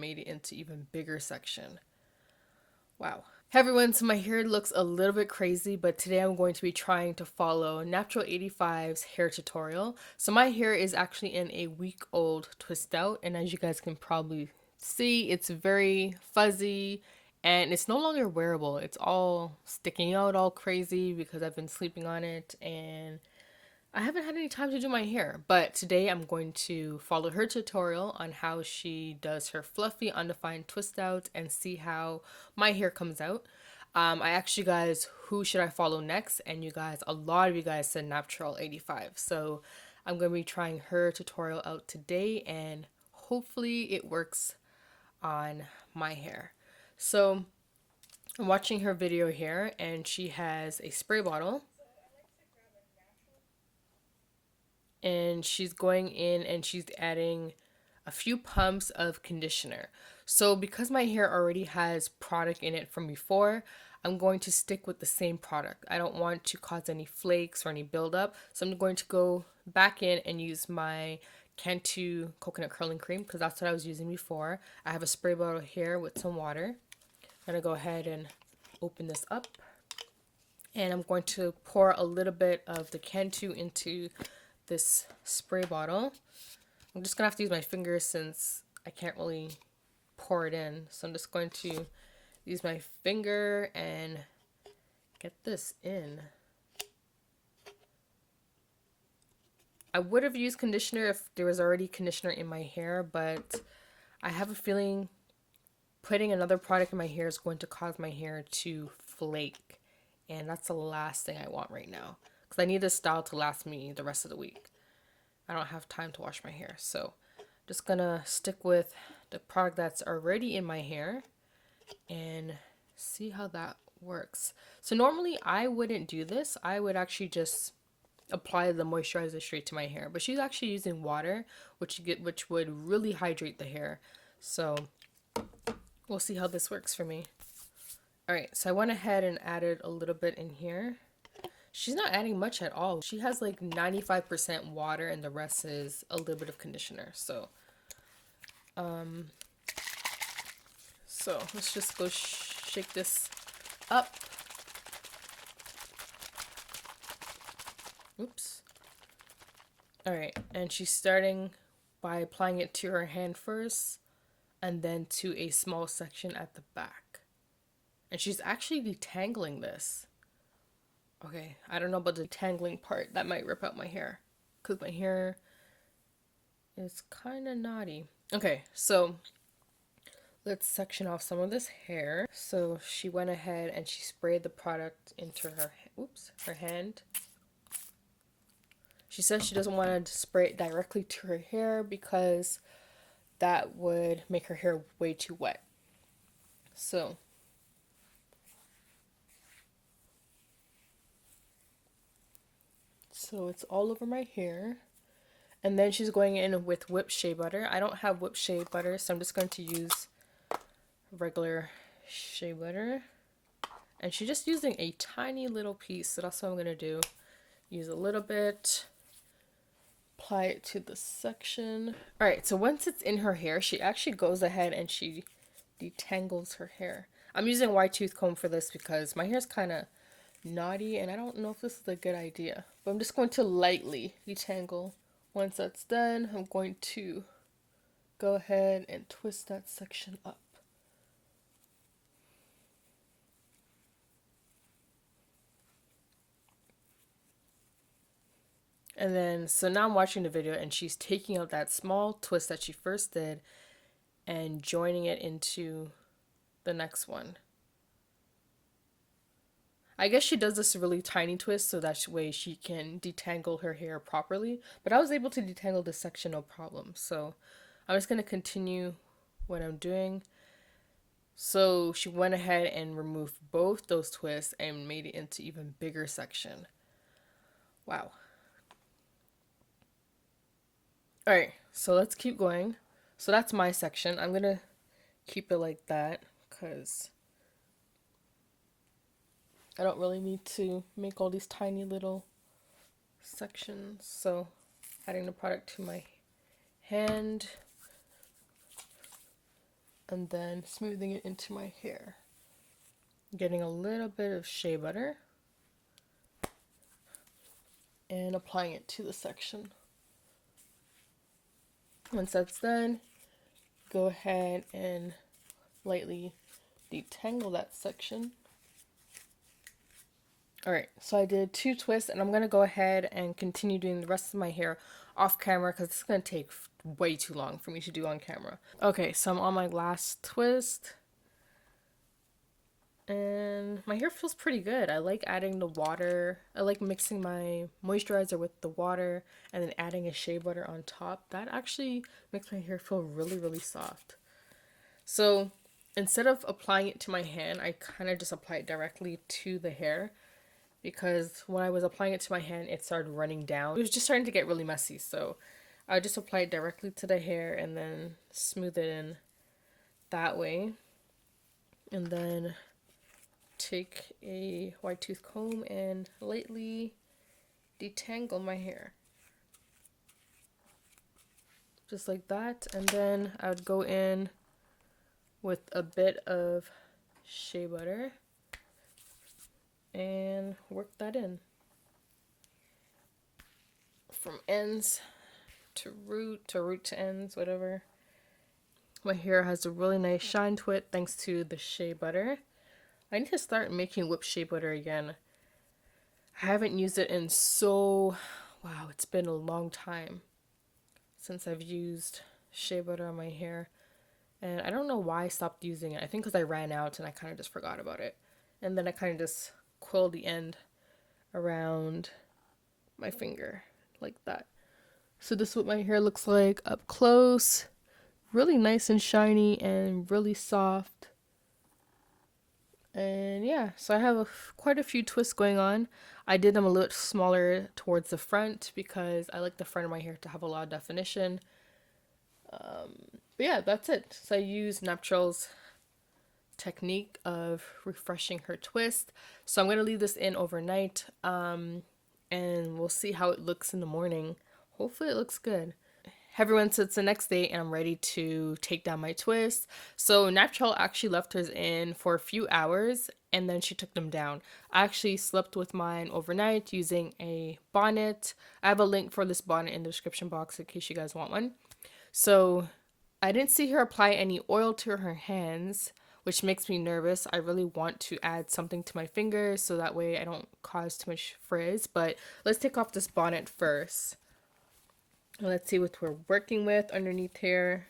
made it into even bigger section. Wow. Hey everyone, so my hair looks a little bit crazy, but today I'm going to be trying to follow Natural 85's hair tutorial. So my hair is actually in a week-old twist out, and as you guys can probably see, it's very fuzzy and it's no longer wearable. It's all sticking out all crazy because I've been sleeping on it and I haven't had any time to do my hair, but today I'm going to follow her tutorial on how she does her fluffy undefined twist out and see how my hair comes out. I asked you guys who should I follow next, and you guys, a lot of you guys said Natural 85. So I'm going to be trying her tutorial out today and hopefully it works on my hair. So I'm watching her video here and she has a spray bottle and she's going in and she's adding a few pumps of conditioner. So because my hair already has product in it from before, I'm going to stick with the same product. I don't want to cause any flakes or any buildup. So I'm going to go back in and use my Cantu coconut curling cream because that's what I was using before. I have a spray bottle here with some water. I'm going to go ahead and open this up. And I'm going to pour a little bit of the Cantu into this spray bottle. I'm just gonna have to use my fingers since I can't really pour it in. So I'm just going to use my finger and get this in. I would have used conditioner if there was already conditioner in my hair, but I have a feeling putting another product in my hair is going to cause my hair to flake. And that's the last thing I want right now. Because I need this style to last me the rest of the week. I don't have time to wash my hair. So just gonna stick with the product that's already in my hair and see how that works. So normally I wouldn't do this. I would actually just apply the moisturizer straight to my hair. But she's actually using water, which would really hydrate the hair. So we'll see how this works for me. Alright, so I went ahead and added a little bit in here. She's not adding much at all. She has like 95% water and the rest is a little bit of conditioner. So let's just go shake this up. Oops. Alright, and she's starting by applying it to her hand first and then to a small section at the back. And she's actually detangling this. Okay, I don't know about the tangling part. That might rip out my hair because my hair is kind of knotty. Okay, so let's section off some of this hair. So she went ahead and she sprayed the product into her hand. She says she doesn't want to spray it directly to her hair because that would make her hair way too wet. So it's all over my hair. And then she's going in with whipped shea butter. I don't have whipped shea butter, so I'm just going to use regular shea butter. And she's just using a tiny little piece, so that's what I'm going to do. Use a little bit, apply it to the section. Alright, so once it's in her hair, she actually goes ahead and she detangles her hair. I'm using a wide tooth comb for this because my hair's kind of knotty and I don't know if this is a good idea. But I'm just going to lightly detangle. Once that's done, I'm going to go ahead and twist that section up. And then, so now I'm watching the video and she's taking out that small twist that she first did and joining it into the next one. I guess she does this really tiny twist so that way she can detangle her hair properly. But I was able to detangle this section no problem. So I'm just going to continue what I'm doing. So she went ahead and removed both those twists and made it into even bigger section. Wow. Alright, so let's keep going. So that's my section. I'm going to keep it like that because I don't really need to make all these tiny little sections. So adding the product to my hand. and then smoothing it into my hair. Getting a little bit of shea butter and applying it to the section. Once that's done, go ahead and lightly detangle that section. Alright, so I did 2 twists, and I'm going to go ahead and continue doing the rest of my hair off camera because it's going to take way too long for me to do on camera. Okay, so I'm on my last twist. And my hair feels pretty good. I like adding the water. I like mixing my moisturizer with the water and then adding a shea butter on top. That actually makes my hair feel really, really soft. So instead of applying it to my hand, I kind of just apply it directly to the hair, because when I was applying it to my hand, it started running down. It was just starting to get really messy. So I just apply it directly to the hair and then smooth it in that way. And then take a wide tooth comb and lightly detangle my hair. Just like that. And then I would go in with a bit of shea butter and work that in. From ends to root to ends, whatever. My hair has a really nice shine to it thanks to the shea butter. I need to start making whipped shea butter again. I haven't used it in wow, it's been a long time since I've used shea butter on my hair. And I don't know why I stopped using it. I think because I ran out and I kind of just forgot about it. And then I kind of just coiled the end around my finger like that. So this is what my hair looks like up close. Really nice and shiny and really soft. And yeah, so I have quite a few twists going on. I did them a little smaller towards the front because I like the front of my hair to have a lot of definition. But yeah, that's it. So I use Naptrel's technique of refreshing her twist. So I'm going to leave this in overnight, and we'll see how it looks in the morning. Hopefully it looks good. Everyone, so it's the next day and I'm ready to take down my twist. So Naptrel actually left hers in for a few hours and then she took them down. I actually slept with mine overnight using a bonnet. I have a link for this bonnet in the description box in case you guys want one. So I didn't see her apply any oil to her hands, which makes me nervous. I really want to add something to my fingers so that way I don't cause too much frizz. But let's take off this bonnet first. Let's see what we're working with underneath here.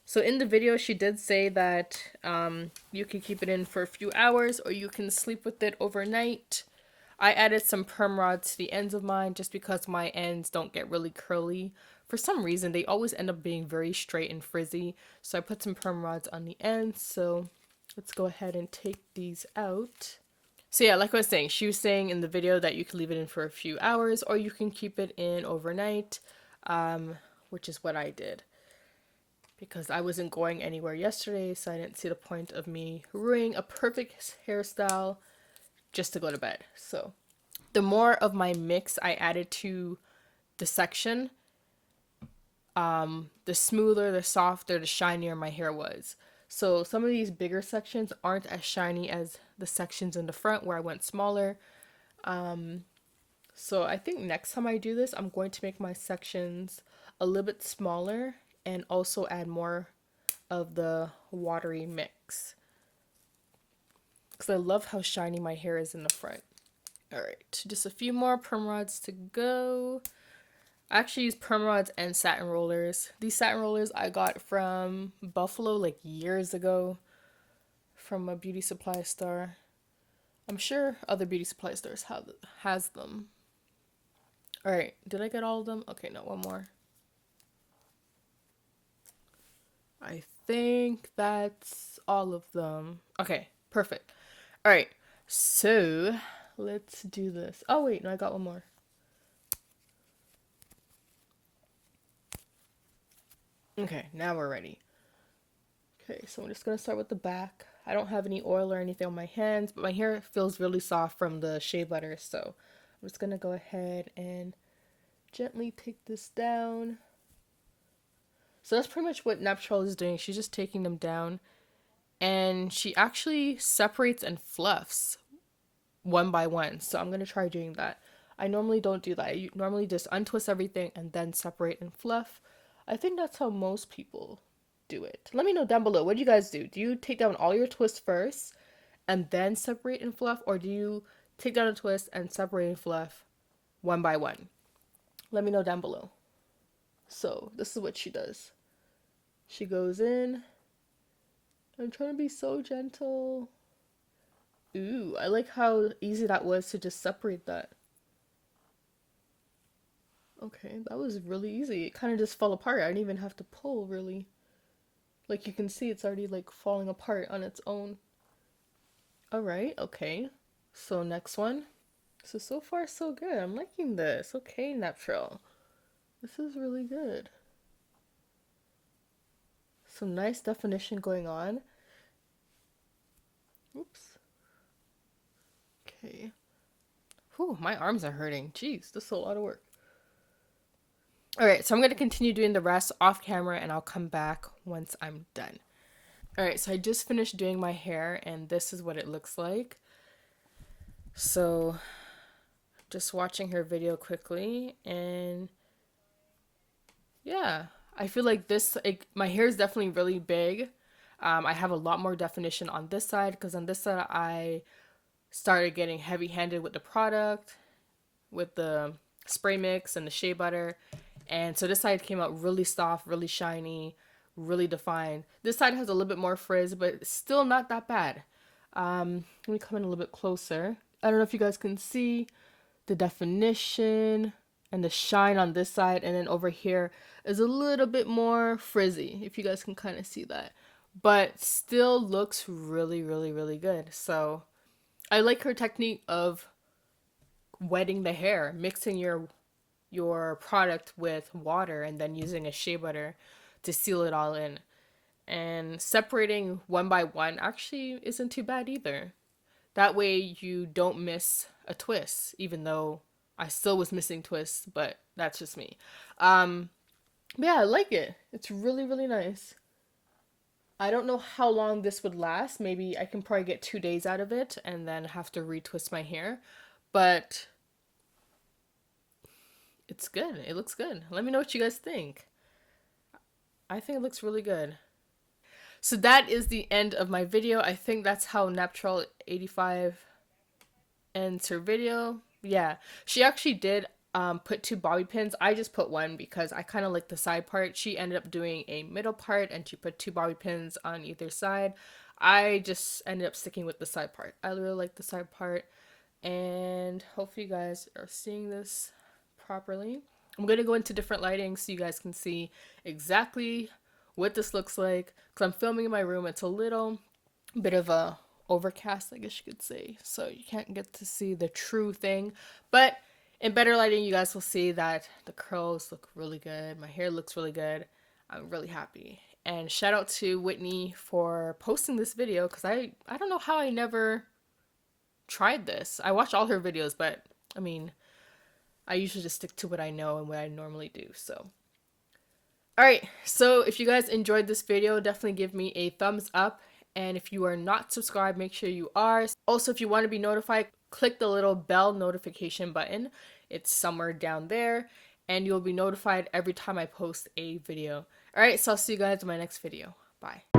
So in the video, she did say that you can keep it in for a few hours or you can sleep with it overnight. I added some perm rods to the ends of mine just because my ends don't get really curly. For some reason, they always end up being very straight and frizzy. So I put some perm rods on the ends. So let's go ahead and take these out. So yeah, like I was saying, she was saying in the video that you can leave it in for a few hours or you can keep it in overnight, which is what I did. Because I wasn't going anywhere yesterday, so I didn't see the point of me ruining a perfect hairstyle just to go to bed. So the more of my mix I added to the section, the smoother, the softer, the shinier my hair was. So some of these bigger sections aren't as shiny as the sections in the front where I went smaller. So I think next time I do this, I'm going to make my sections a little bit smaller and also add more of the watery mix. Because I love how shiny my hair is in the front. Alright, just a few more perm rods to go. I actually use perm rods and satin rollers. These satin rollers I got from Buffalo like years ago from a beauty supply store. I'm sure other beauty supply stores has them. Alright, did I get all of them? Okay, no, one more. I think that's all of them. Okay, perfect. Alright, so let's do this. Oh wait, no, I got one more. Okay, now we're ready. Okay, so I'm just going to start with the back. I don't have any oil or anything on my hands, but my hair feels really soft from the shea butter, so I'm just going to go ahead and gently take this down. So that's pretty much what Naptrol is doing. She's just taking them down, and she actually separates and fluffs one by one. So I'm going to try doing that. I normally don't do that. I normally just untwist everything and then separate and fluff. I think that's how most people do it. Let me know down below. What do you guys do? Do you take down all your twists first and then separate and fluff? Or do you take down a twist and separate and fluff one by one? Let me know down below. So this is what she does. She goes in. I'm trying to be so gentle. Ooh, I like how easy that was to just separate that. Okay, that was really easy. It kind of just fell apart. I didn't even have to pull, really. Like you can see, it's already like falling apart on its own. Alright, okay. So next one. So far so good. I'm liking this. Okay, Naptrol. This is really good. Some nice definition going on. Oops. Okay. Whew, my arms are hurting. Jeez, this is a lot of work. Alright, so I'm going to continue doing the rest off camera and I'll come back once I'm done. Alright, so I just finished doing my hair and this is what it looks like. So, just watching her video quickly and yeah, I feel like this, my hair is definitely really big. I have a lot more definition on this side because on this side I started getting heavy-handed with the product, with the spray mix and the shea butter. And so this side came out really soft, really shiny, really defined. This side has a little bit more frizz, but still not that bad. Let me come in a little bit closer. I don't know if you guys can see the definition and the shine on this side, and then over here is a little bit more frizzy, if you guys can kind of see that. But still looks really, really, really good. So I like her technique of wetting the hair, mixing your product with water and then using a shea butter to seal it all in. And separating one by one actually isn't too bad either. That way you don't miss a twist, even though I still was missing twists, but that's just me. But yeah, I like it. It's really, really nice. I don't know how long this would last. Maybe I can probably get 2 days out of it and then have to retwist my hair. But it's good. It looks good. Let me know what you guys think. I think it looks really good. So that is the end of my video. I think that's how Naptrol 85 ends her video. Yeah, she actually did put 2 bobby pins. I just put one because I kind of like the side part. She ended up doing a middle part and she put 2 bobby pins on either side. I just ended up sticking with the side part. I really like the side part, and hopefully you guys are seeing this properly. I'm going to go into different lighting so you guys can see exactly what this looks like, because I'm filming in my room. It's a little bit of a overcast, I guess you could say, so you can't get to see the true thing, but in better lighting you guys will see that the curls look really good, my hair looks really good. I'm really happy, and shout out to Whitney for posting this video, because I don't know how I never tried this. I watch all her videos, but I mean, I usually just stick to what I know and what I normally do. So alright, so if you guys enjoyed this video, definitely give me a thumbs up. And if you are not subscribed, make sure you are. Also, if you want to be notified, click the little bell notification button. It's somewhere down there. And you'll be notified every time I post a video. Alright, so I'll see you guys in my next video. Bye.